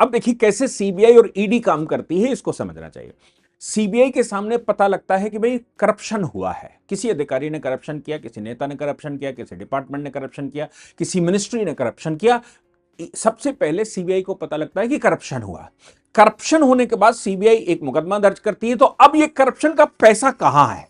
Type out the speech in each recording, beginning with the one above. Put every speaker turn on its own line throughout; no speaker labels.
अब देखिए कैसे सीबीआई और ईडी काम करती है, इसको समझना चाहिए। सीबीआई के सामने पता लगता है कि भाई करप्शन हुआ है, किसी अधिकारी ने करप्शन किया, किसी नेता ने करप्शन किया, किसी डिपार्टमेंट ने करप्शन किया, किसी मिनिस्ट्री ने करप्शन किया। सबसे पहले सीबीआई को पता लगता है कि करप्शन हुआ। करप्शन होने के बाद सीबीआई एक मुकदमा दर्ज करती है। तो अब ये करप्शन का पैसा कहां है,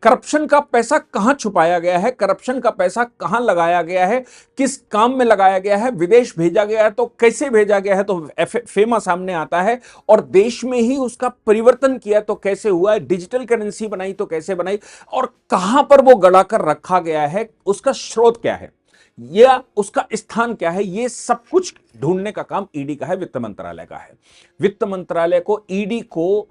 करप्शन का पैसा कहां छुपाया गया है, करप्शन का पैसा कहां लगाया गया है, किस काम में लगाया गया है, विदेश भेजा गया है तो कैसे भेजा गया है, तो फेमा सामने आता है। और देश में ही उसका परिवर्तन किया तो कैसे हुआ है, डिजिटल करेंसी बनाई तो कैसे बनाई, और कहां पर वो गड़ाकर रखा गया है, उसका स्रोत क्या है या उसका स्थान क्या है, ये सब कुछ ढूंढने का काम ईडी का है, वित्त मंत्रालय का है। वित्त मंत्रालय को, ईडी को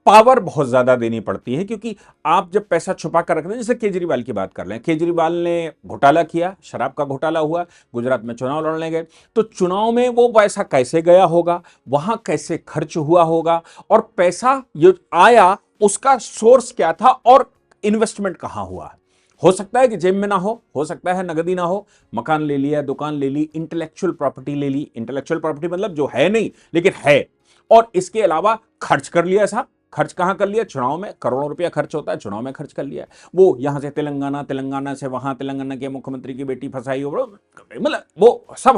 पावर बहुत ज्यादा देनी पड़ती है, क्योंकि आप जब पैसा छुपा कर रखते हैं, जैसे केजरीवाल की बात कर लें, केजरीवाल ने घोटाला किया, शराब का घोटाला हुआ, गुजरात में चुनाव लड़ने गए, तो चुनाव में वो पैसा कैसे गया होगा, वहां कैसे खर्च हुआ होगा, और पैसा जो आया उसका सोर्स क्या था, और इन्वेस्टमेंट कहां हुआ। हो सकता है कि जेब में ना हो सकता है नगदी ना हो, मकान ले लिया, दुकान ले ली, इंटेलेक्चुअल प्रॉपर्टी ले ली, इंटेलेक्चुअल प्रॉपर्टी मतलब जो है नहीं लेकिन है, और इसके अलावा खर्च कर लिया साहब। खर्च कहां कर लिया, चुनाव में करोड़ों रुपया खर्च होता है, चुनाव में खर्च कर लिया। वो यहां से तेलंगाना, तेलंगाना से वहां, तेलंगाना के मुख्यमंत्री की बेटी फंसाई हो, मतलब वो सब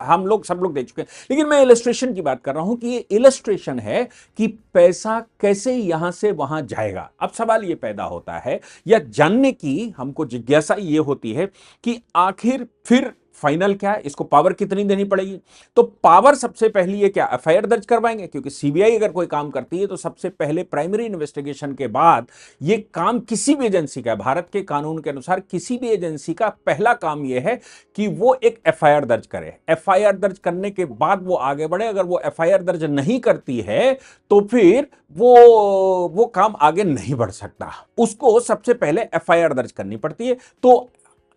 हम लोग सब लोग देख चुके हैं। लेकिन मैं इलस्ट्रेशन की बात कर रहा हूं कि ये इलस्ट्रेशन है कि पैसा कैसे यहां से वहां जाएगा। अब सवाल ये पैदा होता है, या जानने की हमको जिज्ञासा ये होती है कि आखिर फिर फाइनल क्या है, इसको पावर कितनी देनी पड़ेगी। तो पावर सबसे पहली ये क्या, एफआईआर दर्ज करवाएंगे, क्योंकि सीबीआई अगर कोई काम करती है तो सबसे पहले प्राइमरी इन्वेस्टिगेशन के बाद ये काम किसी भी एजेंसी का, भारत के कानून के अनुसार किसी भी एजेंसी का पहला काम यह है कि वो एक एफआईआर दर्ज करे। एफआईआर दर्ज करने के बाद वो आगे बढ़े। अगर वो एफआईआर दर्ज नहीं करती है तो फिर वो काम आगे नहीं बढ़ सकता, उसको सबसे पहले एफआईआर दर्ज करनी पड़ती है। तो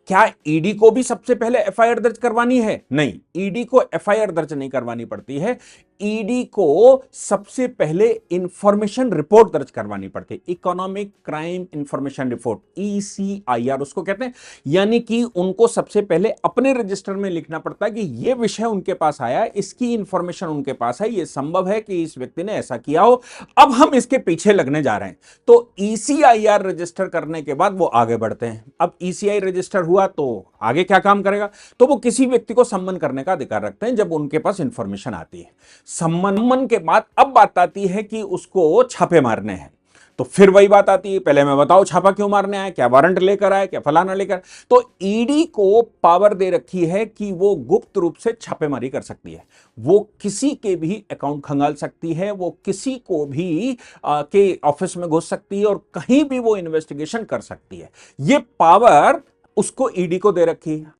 क्या ईडी को भी सबसे पहले एफआईआर दर्ज करवानी है? नहीं, ईडी को एफआईआर दर्ज नहीं करवानी पड़ती है। ईडी को सबसे पहले इंफॉर्मेशन रिपोर्ट दर्ज करवानी पड़ती है, economic crime information report, ECIR उसको कहते हैं। यानी कि उनको सबसे पहले अपने रजिस्टर में लिखना पड़ता है कि यह विषय उनके पास आया है, इसकी इंफॉर्मेशन उनके पास है, यह संभव है कि इस व्यक्ति ने ऐसा किया हो, अब हम इसके पीछे लगने जा रहे हैं। तो ईसीआईआर रजिस्टर करने के बाद वो आगे बढ़ते हैं। अब ईसीआई रजिस्टर हुआ तो आगे क्या काम करेगा, तो वो किसी व्यक्ति को सम्मन करने का अधिकार रखते हैं जब उनके पास इंफॉर्मेशन आती है। सम्मन के बाद अब बात आती है कि उसको छापे मारने हैं। तो फिर वही बात आती है, पहले मैं बताओ छापा क्यों मारने आया, क्या वारंट लेकर आया, क्या फलाना लेकर। तो ईडी को पावर दे रखी है कि वो गुप्त रूप से छापेमारी कर सकती है, वो किसी के भी अकाउंट खंगाल सकती है, वो किसी को भी के ऑफिस में घुस सकती है, और कहीं भी वो इन्वेस्टिगेशन कर सकती है। ये पावर उसको ईडी को दे रखी है।